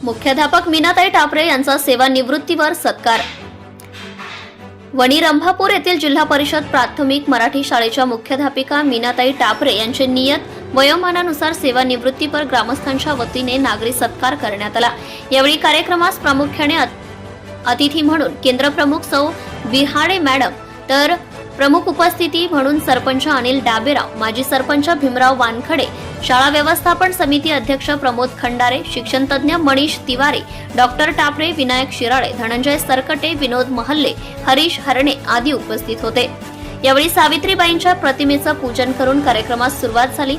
मुख्याध्यापक मीनाताई टापरे यांचा सेवानिवृत्तीवर सत्कार। वणी रंभापूर येथील जिल्हा परिषद प्राथमिक मराठी शाळेच्या मुख्याध्यापिका मीनाताई टापरे यांचे नियत वयोमानानुसार सेवानिवृत्तीपर ग्रामस्थांच्या वतीने नागरी सत्कार करण्यात आला। यावेळी कार्यक्रमास प्रामुख्याने अतिथी म्हणून केंद्रप्रमुख सौ विहाडे मॅडम, तर प्रमुख उपस्थिती म्हणून सरपंच अनिल डाबेराव, माजी सरपंच भीमराव वानखडे, शाळा व्यवस्थापन समिती अध्यक्ष प्रमोद खंडारे, शिक्षण तज्ञ मनीष तिवारी, डॉक्टर टापरे, विनायक शिराळे, धनंजय सरकटे, विनोद महल्ले, हरीश हरणे आदी उपस्थित होते। यावेळी सावित्रीबाईंच्या प्रतिमेचं पूजन करून कार्यक्रमास सुरुवात झाली।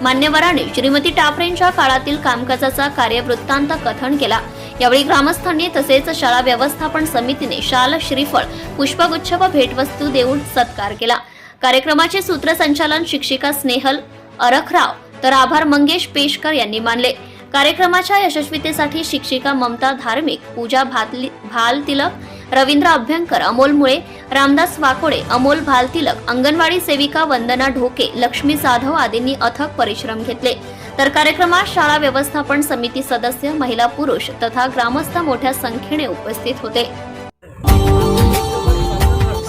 मान्यवरांनी श्रीमती टापरेंच्या काळातील कामकाजाचा कार्यवृत्तांत कथन केला। यावेळी ग्रामस्थांनी तसेच शाळा व्यवस्थापन समितीने शाल, श्रीफळ, पुष्पगुच्छ व भेटवस्तू देऊन सत्कार केला। कार्यक्रमाचे सूत्रसंचालन शिक्षिका स्नेहल अरखराव तर आभार मंगेश पेशकर यांनी मानले। कार्यक्रमाच्या यशस्वीतेसाठी शिक्षिका ममता धार्मिक, पूजा भालतिलक, रवींद्र अभ्यंकर, अमोल मुळे, रामदास वाकोडे, अमोल भालतिलक, अंगणवाडी सेविका वंदना ढोके, लक्ष्मी जाधव आदींनी अथक परिश्रम घेतले। तर कार्यक्रमात शाळा व्यवस्थापन समिती सदस्य, महिला, पुरुष तथा ग्रामस्थ मोठ्या संख्येने उपस्थित होते।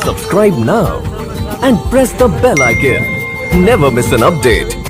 Subscribe now and press the bell icon. Never miss an update.